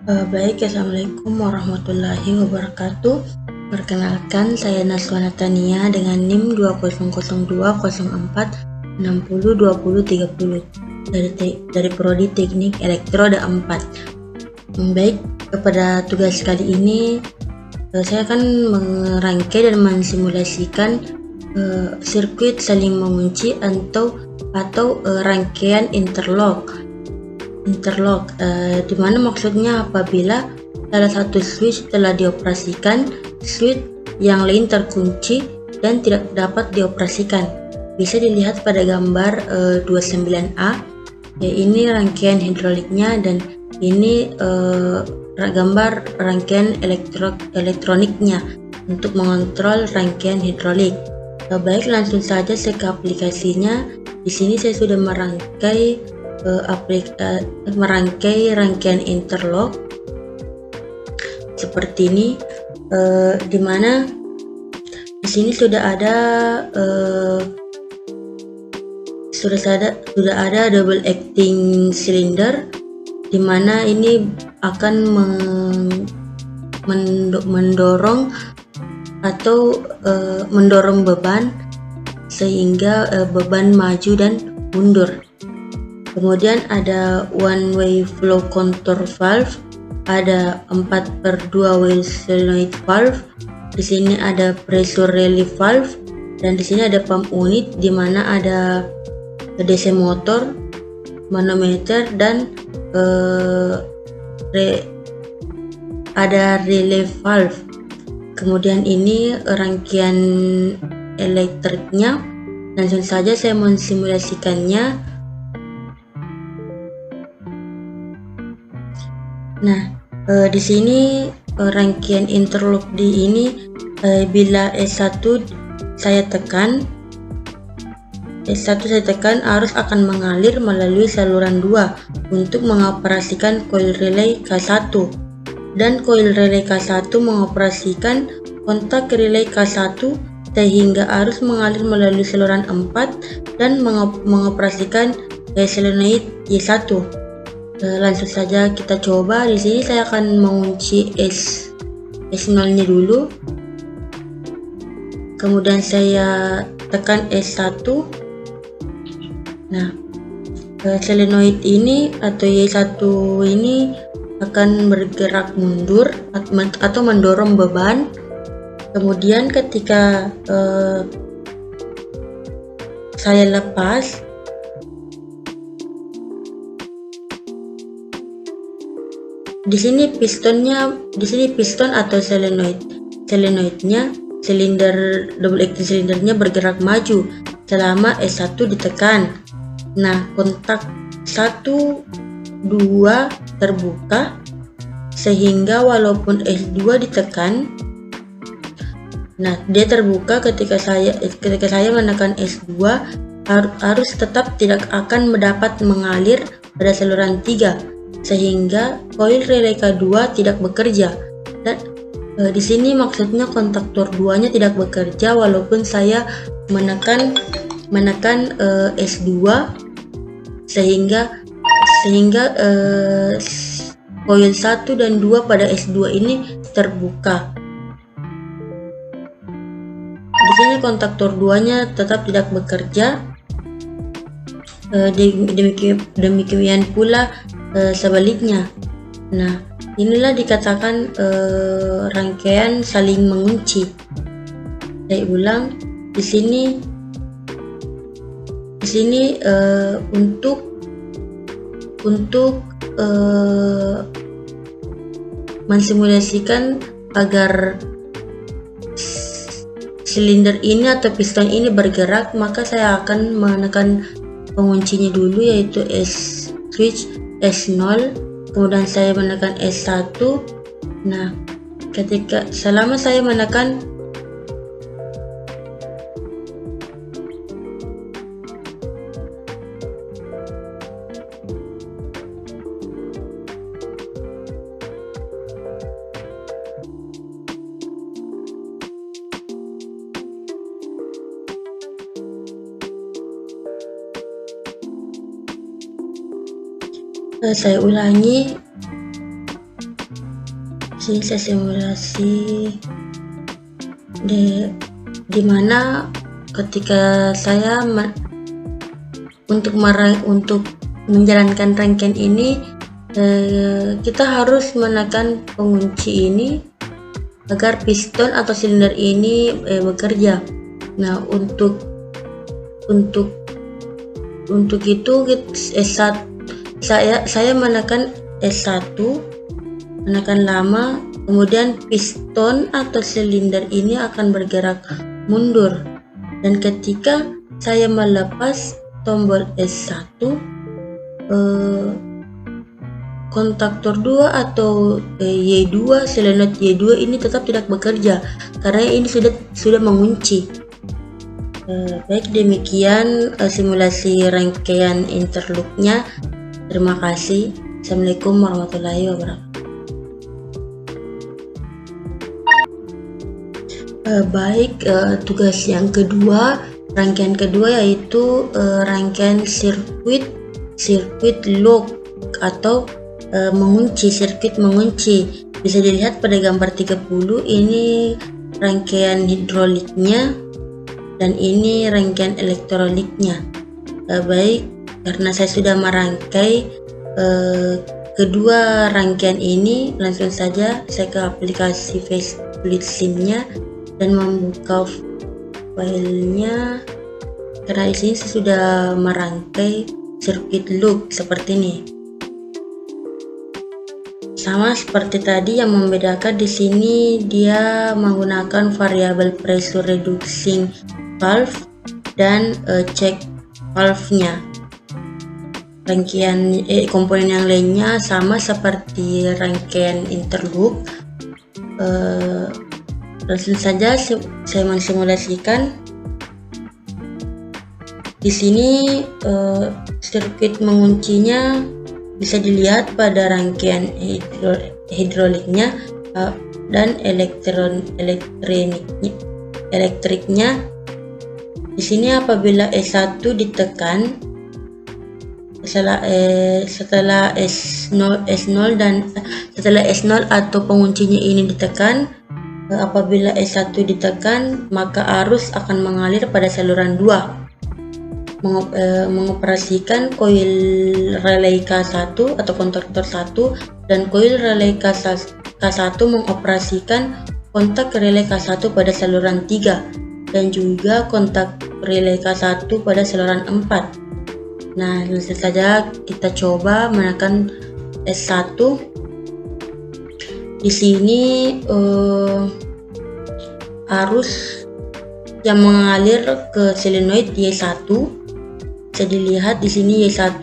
Baik, Assalamualaikum warahmatullahi wabarakatuh. Perkenalkan, saya Naswa Natania dengan NIM 200204602030 dari Prodi Teknik Elektroda 4. Baik, pada tugas kali ini saya akan merangkai dan mensimulasikan sirkuit saling mengunci atau rangkaian interlock, di mana maksudnya apabila salah satu switch telah dioperasikan, switch yang lain terkunci dan tidak dapat dioperasikan. Bisa dilihat pada gambar 29A, ya, ini rangkaian hidroliknya, dan ini gambar rangkaian elektroniknya untuk mengontrol rangkaian hidrolik. Baik, langsung saja saya ke aplikasinya. Di sini saya sudah merangkai rangkaian interlock seperti ini, di mana di sini sudah ada double acting cylinder, di mana ini akan mendorong beban sehingga beban maju dan mundur. Kemudian ada one way flow contour valve, ada 4/2 wheel solenoid valve. Di sini ada pressure relief valve, dan di sini ada pump unit, di mana ada DC motor, manometer, dan ada relay valve. Kemudian ini rangkaian elektriknya. Langsung saja saya mensimulasikannya. Nah, di sini rangkaian interlock di ini, bila S1 saya tekan, arus akan mengalir melalui saluran 2 untuk mengoperasikan coil relay K1, dan coil relay K1 mengoperasikan kontak relay K1 sehingga arus mengalir melalui saluran 4 dan mengoperasikan solenoid Y1. Langsung saja kita coba. Di sini saya akan mengunci S0-nya dulu. Kemudian saya tekan S1. Nah, solenoid ini atau Y1 ini akan bergerak mundur atau mendorong beban. Kemudian ketika saya lepas, di sini piston atau solenoidnya, silinder double acting silindernya bergerak maju selama S1 ditekan. Nah, kontak 1, 2 terbuka sehingga walaupun S2 ditekan, nah dia terbuka ketika saya menekan S2, arus tetap tidak akan dapat mengalir pada saluran 3 sehingga coil relay K2 tidak bekerja. Dan di sini maksudnya kontaktor 2-nya tidak bekerja walaupun saya menekan S2 sehingga coil 1 dan 2 pada S2 ini terbuka. Di sini kontaktor 2-nya tetap tidak bekerja. Demikian pula sebaliknya. Nah, inilah dikatakan rangkaian saling mengunci. Saya ulang, di sini untuk mensimulasikan agar silinder ini atau piston ini bergerak, maka saya akan menekan penguncinya dulu, yaitu switch S0, kemudian saya menekan S1. Nah, selama saya menekan saya ulangi, Sini saya simulasi di mana ketika saya untuk menjalankan rangkaian ini, kita harus menekan pengunci ini agar piston atau silinder ini bekerja. Nah, untuk itu saya menekan S1, menekan lama, kemudian piston atau silinder ini akan bergerak mundur, dan ketika saya melepas tombol S1, kontaktor 2 atau Y2, solenoid Y2 ini tetap tidak bekerja karena ini sudah mengunci. Baik, demikian simulasi rangkaian interloop-nya. Terima kasih. Assalamualaikum warahmatullahi wabarakatuh. Baik, tugas yang kedua, rangkaian kedua yaitu rangkaian sirkuit lock atau mengunci, sirkuit mengunci. Bisa dilihat pada gambar 30, ini rangkaian hidroliknya dan ini rangkaian elektroliknya. Baik, karena saya sudah merangkai kedua rangkaian ini, langsung saja saya ke aplikasi Facesplit Sim-nya dan membuka filenya, karena di sini saya sudah merangkai sirkuit loop seperti ini. Sama seperti tadi, yang membedakan di sini dia menggunakan variabel pressure reducing valve dan check valve-nya. Rangkaian komponen yang lainnya sama seperti rangkaian interloop. Langsung saja saya mensimulasikan. Di sini sirkuit menguncinya bisa dilihat pada rangkaian hidroliknya dan elektriknya. Di sini apabila S1 ditekan, setelah S0 dan setelah S0 atau penguncinya ini ditekan, apabila S1 ditekan, maka arus akan mengalir pada saluran 2, mengoperasikan koil relay K1 atau kontaktor 1, dan koil relay K1 mengoperasikan kontak relay K1 pada saluran 3, dan juga kontak relay K1 pada saluran 4. Nah, langsung saja kita coba menekan S1. Di sini arus yang mengalir ke solenoid Y1 bisa dilihat di sini. Y1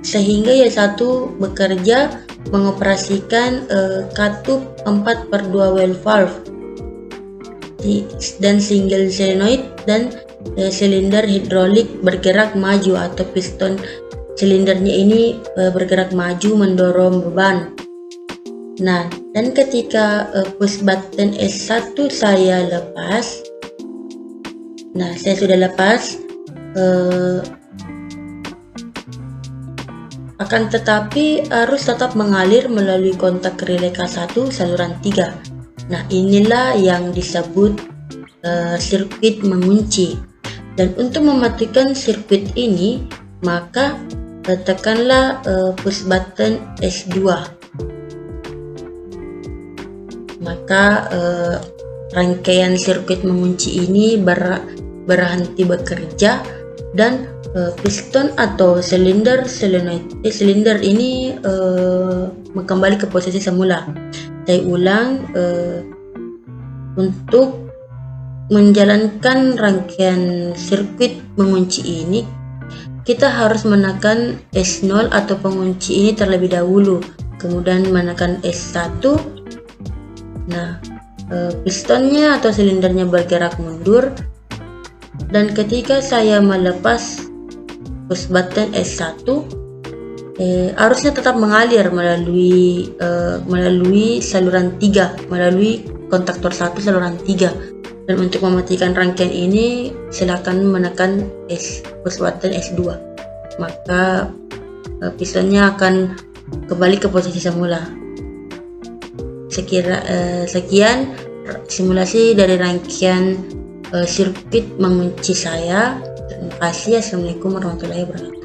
sehingga Y1 bekerja mengoperasikan katup 4/2 well valve dan single solenoid, dan silinder hidrolik bergerak maju atau piston silindernya ini bergerak maju mendorong beban. Nah, dan ketika push button S1 saya lepas, nah saya sudah lepas, akan tetapi arus tetap mengalir melalui kontak relay K1 saluran 3. Nah, inilah yang disebut sirkuit mengunci. Dan untuk mematikan sirkuit ini, maka tekanlah push button S2. Maka rangkaian sirkuit mengunci ini berhenti bekerja, dan piston atau silinder ini kembali ke posisi semula. Saya ulang, untuk menjalankan rangkaian sirkuit mengunci ini, kita harus menekan S0 atau pengunci ini terlebih dahulu, kemudian menekan S1. Nah, pistonnya atau silindernya bergerak mundur, dan ketika saya melepas push button S1, arusnya tetap mengalir melalui saluran 3, melalui kontaktor 1 saluran 3. Dan untuk mematikan rangkaian ini, silakan menekan push button S2. Maka pistonnya akan kembali ke posisi semula. Sekian simulasi dari rangkaian sirkuit mengunci saya. Terima kasih. Assalamualaikum warahmatullahi wabarakatuh.